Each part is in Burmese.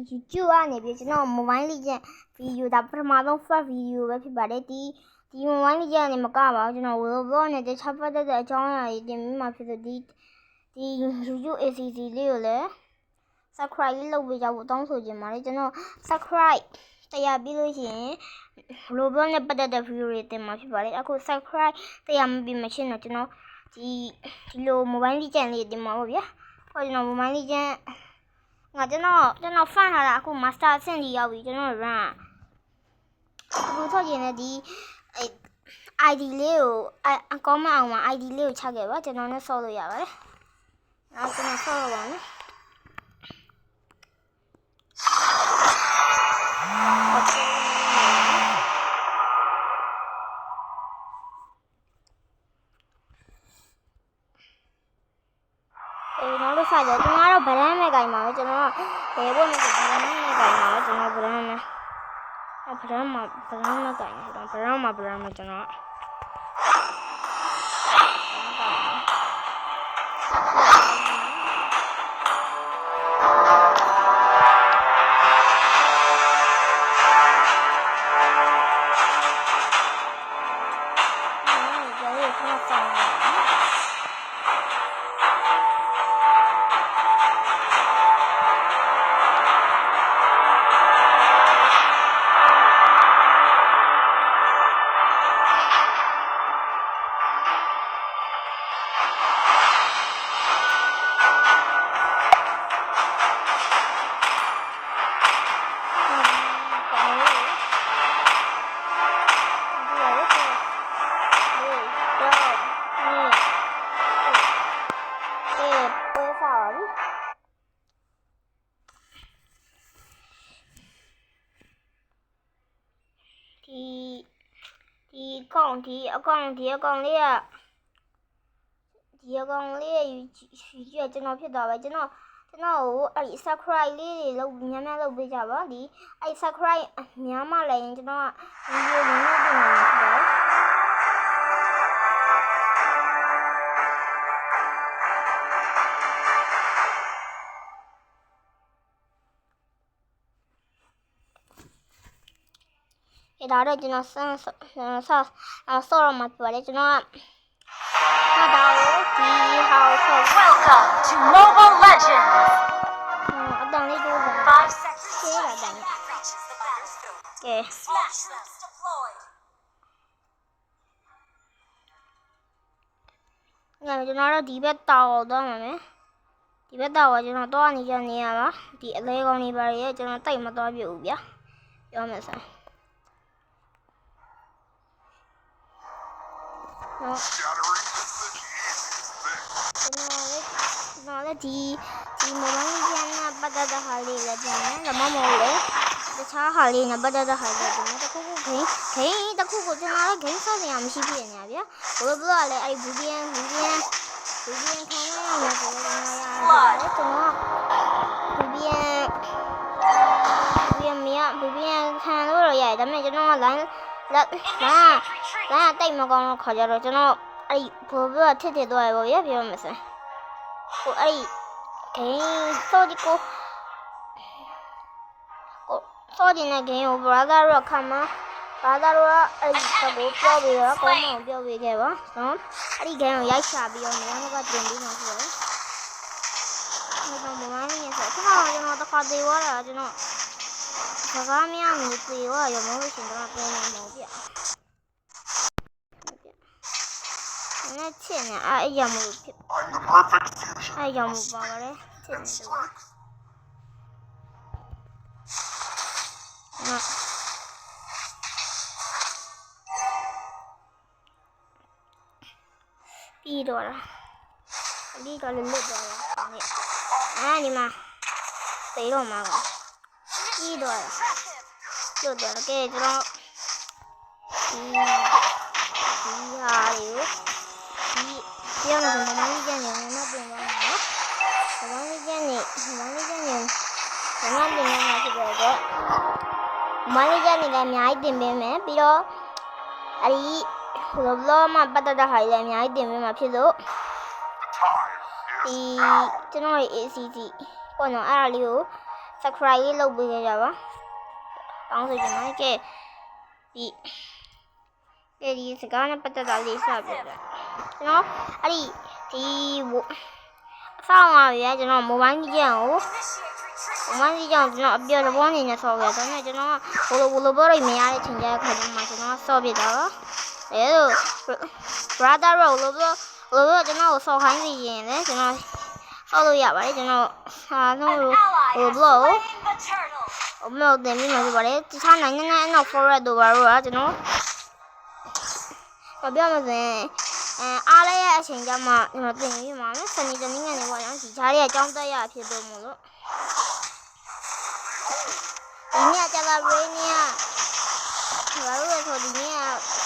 YouTube ကနေပြီးကျွန်တော် Mobile Legends ဗီဒီယိုဒါပထမဆုံး first ဗီဒီယိုပဲဖြစ်ပါတယ်ဒီ Mobile Legends ကနေမကပါဘူးကျွန်တော် Roblox နဲ့တခြားပတ်သက်တဲ့အကြောင်းအရာတွေတင်ပြမှာဖြစ်ဆိုဒီ YouTube ACC လေးကိုလည်း subscribe လေးလုပ်ပေးကြဖို့တောင်းဆိုချင်ပါတယ်ကျွန်တော် subscribe တရားပြီးလို့ရှိရင် Roblox နဲ့ပတ်သက်တဲ့ဗီဒီယိုတွေတင်မှာဖြစ်ပါတယ်အခု subscribe တရားမပြီးမရှင်းတော့ကျွန်တော်ဒီလို Mobile Legends လေးတင်မှာပေါ့ဗျာဟောကျွန်တော် Mobile Legends ငါကျွန်တော် fan ထားတာအခု master အဆင့်ကြီးရောက်ပြီကျွန်တော် run အခုဆိုရင်လည်းဒီ ID လေးကိုအကောင်းမအောင်မှာ ID လေးကိုချခဲ့ပါကျွန်တော်နဲ့ဆော့လို့ရပါတယ်နောက်ကျွန်တော်ဆော့ရပါမယ်နောက်လို့ဆက်ကြကျွန်တော်ကတော့ဗလန်းမဲ့ကင်ပါပဲကျွန်တော်ဘယ်ဘုတ်နဲ့ဗလန်းမဲ့ကင်ပါပဲကျွန်တော်ဗလန်းမဲ့ဗလန်းမဲ့ကင်ကျွန်တော်ဗလန်းမဲ့ကျွန်တော်ဒီအကောင်လေးယူကျွန်တော်ဖြစ်သွားပဲကျွန်တော်ကိုအဲ့ subscribe လေးတွေလုပ်များလုပ်ပေးကြပါဒီအဲ့ subscribe များမှလည်းရင်ကျွန်တော်ကဗီဒီယိုလေးလုပ်ပေးနေတာဖြစ်ပါတယ်ဒါတော့ကျွန်တော်ဆော့ရမှာပါတယ်ကျွန်တော်ကWelcome to Mobile Legends. အတန်လေးတိုးပါ 5 seconds. ဆေးလာတယ်ကဲ Smash them. Deployed. ငါကျွန်တော်တို့ဒီဘက်တောက်တော့မှာမယ်ဒီဘက်တောက်ကကျွန်တော်တော့နေရပါဒီအလဲကောင်းလေးပါရဲ့ကျွန်တော်တိတ်မတော့ပြဘူးဗျာပြောမယ်ဆိုနော်ကျွန်တော်လည်းဒီ Mobile Legends နဲ့ပတ်သက်တဲ့ဟာလေးလည်းပြန်မယ်ဒါမှမဟုတ်လေတခြားဟာလေးနဲ့ပတ်သက်တဲ့ဟာလေးပြန်မယ်တခုခုဂိမ်းတခုခုကျွန်တော်လည်းဂိမ်းဆော့စရာမရှိဖြစ်နေရဗျာဘလို့ပြောရလဲအဲ့ VPN ခံရမယ်ဆိုတော့ကျွန်တော်ရတယ်ကျွန်တော် VPN ခံလို့ရရတယ်ဒါပေမဲ့ကျွန်တော်ကလိုင်းတိတ်မကောင်းတော့ခါကြတော့ကျွန်တော်အဲ့ဘောပြောထစ်သွားရပေါ့ရပြောမယ်ဆိုဟိုအဲ့ဂိမ်းဆော့ဒီကိုဆော့ဒီနဲ့ဂိမ်းကို brother ရောခံမှာ brother ရောအဲ့ဒီကိုပြောပြီးတော့ကောင်းအောင်ပြောပေးခဲ့ပါနော်အဲ့ဒီဂိမ်းကိုရိုက်ချပြီးတော့နေရာမှာတင်ပြီးမှဆိုတော့ကျွန်တော် Mobile Legends ဆိုတော့ကျွန်တော်တစ်ခါသေးသွားတာကျွန်တော်စကားမရဘူးသေသွားရမလို့ရှင်တော့ပြန်နေမှာဗျနဲ့ချင်နေအဲ့ရမှုဖြစ်အဲ့ရမှုပါပါတယ်ချင်နေတော့နော်ပြီးတော့လားဒီကလည်းလွတ်သွားတာအဲ့ဒီမှာသေတော့မှာပြီးတော့လွတ်တော့ကဲကျွန်တော်ဒီဟာလေးဒီပြောနေတယ် Mobile Legends နဲ့မတင်ပါဘူးနော် Mobile Legends နဲ့ဘာမှတင်နေမှာဖြစ်တော့ Mobile Legends နဲ့လည်းအများကြီးတင်ပေးမယ်ပြီးတော့အဲ့ဒီ Roblox မှာပတ်သက်တဲ့ဟာတွေလည်းအများကြီးတင်ပေးမှာဖြစ်လို့ဒီကျွန်တော်ရဲ့ ACC ပေါ့နော်အဲ့ဒါလေးကို subscribe လေးလုပ်ပေးကြပါတောင်းဆိုချင်တယ်ကဲဒီစကားနဲ့ပတ်သက်တာလေးစပြတယ်ကျွန်တော်အဲ့ဒီဆောင်းပါဗျာကျွန်တော် mobile ကြီးကြောင်ကို mobile ကြီးကြောင်ကျွန်တော်အပြောတဘောအနေနဲ့ဆော့ခဲ့တယ်ဒါပေမဲ့ကျွန်တော်ဘလိုဘောရိတ်မရတဲ့ချိန်ကြတဲ့ခါကျမှကျွန်တော်ဆော့ပြတာပါအဲလို brother ရောလို့ကျွန်တော်ဆော့ခိုင်းစီရင်လေကျွန်တော်ဆော့လို့ရပါတယ်ကျွန်တော်ဟာဆုံးလို့ဘောအမေတို့တင်ပြီးမှပြပါတယ်တခြားနိုင်ငံနဲ့နောက် forward တို့ပါတော့ကျွန်တော်ပြောမှဆိုရင်အားလည်းရဲ့အချိန်ကျမှကျွန်တော်တင်ပြီးမှာမယ်စနေတနင်္ဂနွေပေါ့နော်ဒီခြားရဲ့အကြောင်းတက်ရဖြစ်တော့မို့လို့ဒီနေ့ကျလာရင်းနေဘာလို့လဲဆိုဒီနေ့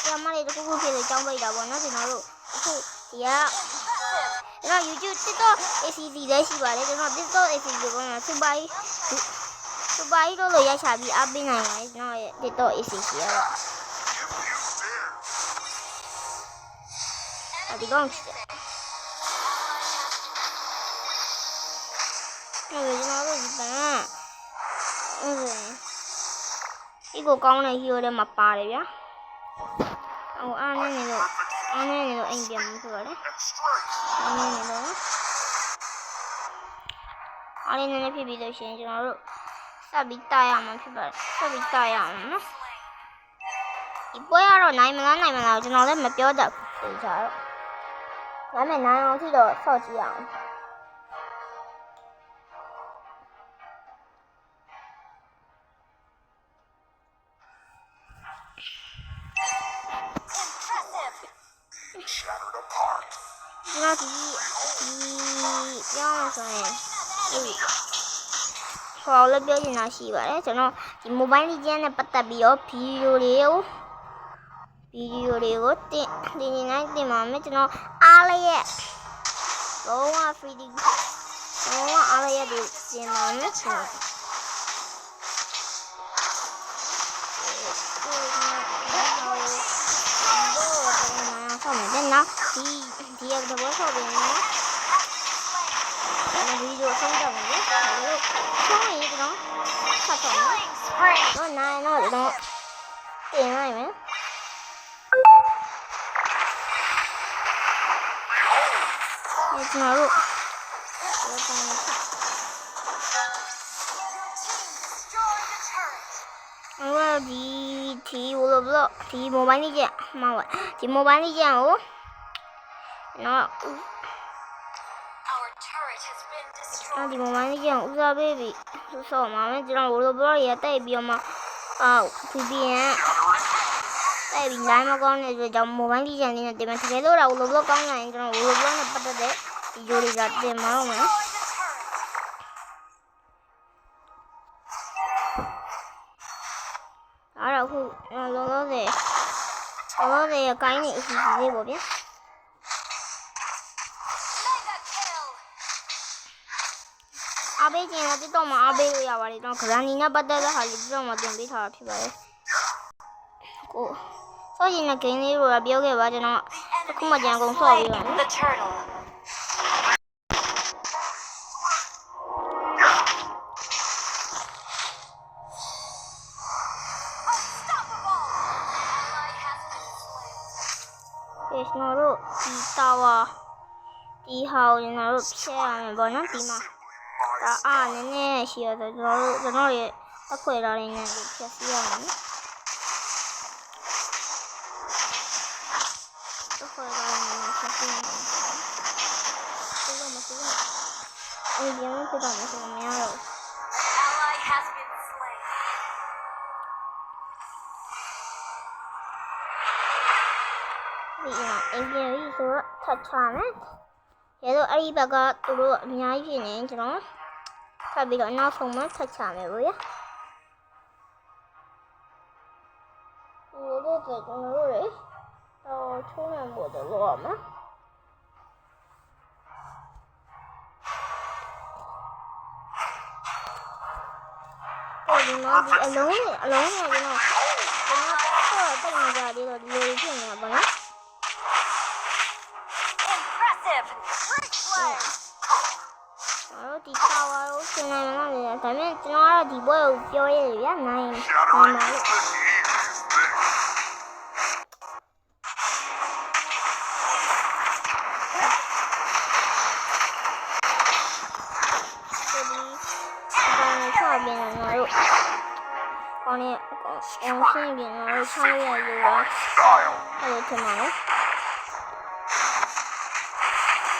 ကမလေးတခုခုဖြစ်လေအကြောင်းပိတ်တာပေါ့နော်ကျွန်တော်တို့အခုဒီကကျွန်တော် YouTube TikTok ACD လည်းရှိပါတယ်ကျွန်တော် TikTok ACD ပေါ့နော်စူပါကြီးလို့ရချပြီးအားပေးနိုင်ပါတယ်ကျွန်တော်ရဲ့ TikTok ACD ကတော့ဒီကောင်ချစ်တယ်ကျွန်တော်တို့ဒီပန်းဒီကိုကောင်းတဲ့ hero တွေမှာပါတယ်ဗျာဟိုအားနေနေလို့အိမ်ပြန်မှုဆိုရတယ်အားနေနေလို့အားနေနေဖြစ်ပြီးလို့ရှိရင်ကျွန်တော်တို့စပြီးတာရမှာဖြစ်ပါတယ်စပြီးတာရအောင်နော်ဒီပွဲကတော့နိုင်မလားကျွန်တော်လည်းမပြောတတ်ဘူးဆိုတော့ဒါနဲ့နိုင်အောင်ထိတော့ဆော့ကြည့်အောင် Shattered apart. ကျွန်တော်ဒီပြောင်းလို့ဆိုရင်ခေါ်လို့ပြောချင်တာရှိပါတယ်ကျွန်တော်ဒီ mobile legend နဲ့ပတ်သက်ပြီးတော့ဗီဒီယိုတွေကိုတင်ပါမယ်ကျွန်တော်အားလည်းရဲ့လုံးဝ 3D လုံးဝအားလည်းရဲ့ဒီတင်ပါမယ်ဆိုနော်ဒီရက်တော့ဆော့ပြီးနော်ဒီဗီဒီယိုဆုံးတော့မယ်လို့ဆုံးရင်ကျွန်တော်ဆက်တော့မယ်တော့နိုင်တော့တင်လိုက်မယ်ကျွန်တော်တို့ဒီဘလို့ဒီ mobile ကြီးမှာဒီ mobile ကြီးကိုနော် Our turret has been destroyed. ဒီ mobile ကြီးကိုဦးစားပေးပြီးဆော့မှာမယ်ကျွန်တော်ဘလို့ရတိုက်ပြီးတော့မှVPN တိုက်ပြီးနိုင်မကောင်းတဲ့အတွက်ကြောင့် mobile ကြီးလေးနဲ့တင်မယ်တကယ်လို့တော့ဘလို့ကောင်းနိုင်ကျွန်တော်ဘလို့နဲ့ပတ်သက်တဲ့ဗီဒီယိုတွေကတင်မှာတော့မယ်အဲ့တော့ခုလောလောဆယ်ကိုင်းနေအစီအစဉ်လေးပေါ့ဗျာ Mega kill. အားပေးခြင်းနဲ့TikTok မှာအားပေးလို့ရပါတယ်ကျွန်တော် Granny နဲ့ပတ်သက်တဲ့ဟာလေးTikTok မှာတင်ပေးထားတာဖြစ်ပါတယ်ကိုဆော့ရင်လည်း game လေးကိုပြောခဲ့ပါကျွန်တော်အခုမှကြံကုန်ဆော့ပြီးပါမယ် The turtle. Unstoppable. Ally has been slain. ကျွန်တော်တို့ဒီတာဝါဒီဟာကိုကျွန်တော်တို့ဖြဲရမယ်ပေါ့နော်ဒီမှာဒါအားနည်းနည်းရှိရဆိုကျွန်တော်ရဲ့အခွေလာလေးနဲ့ဖြတ်စီရမယ်အခွေလာလေးနဲ့ဖြတ်စီရမယ်ဒီလိုမရှိဘူးအဲ့ဒီမှာပြတော့မရှိမရတော့ Ally has been slain. ဒီမှာအင်ဂျင်ရီဆိုတော့ထပ်ချမယ်ရဲတော့အဲ့ဒီဘက်ကသူတို့အများကြီးဖြစ်နေကျွန်တော်ထပ်ပြီးတော့နောက်ဆုံးမှထပ်ချမယ်ဗောရဒီလိုတော့ကျွန်တော်တို့လေတော့ချုံးနေဖို့တော့လုပ်ရမယ်ဒီမှာဒီအလုံးနဲ့ကျွန်တော်တော့တိတ်နေကြတယ်တော့ဒီလိုဖြစ်နေတာပေါ့နော် Impressive. Great play. ဒီတာ ပါလို့ရှင်နေမှာလေဒါပေမဲ့ကျွန်တော်ကတော့ဒီဘွဲကိုပြောရတယ်ဗျာနိုင်ပါလို့ 变成那肉，光脸光身边那肉穿越有啊，还有挺难的。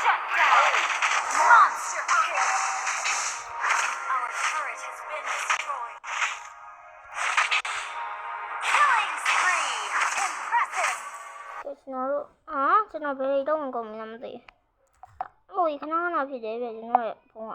Shut down. Monster kill. Our turret has been destroyed. Killing spree. Impressive. ကျွန်တော်တို့ကျွန်တော်ဘယ်လိုတော့မကုန်ဘူးမသိဘူး။ဟိုခဏခဏဖြစ်တယ်ပဲကျွန်တော်ရဲ့ဖုန်းက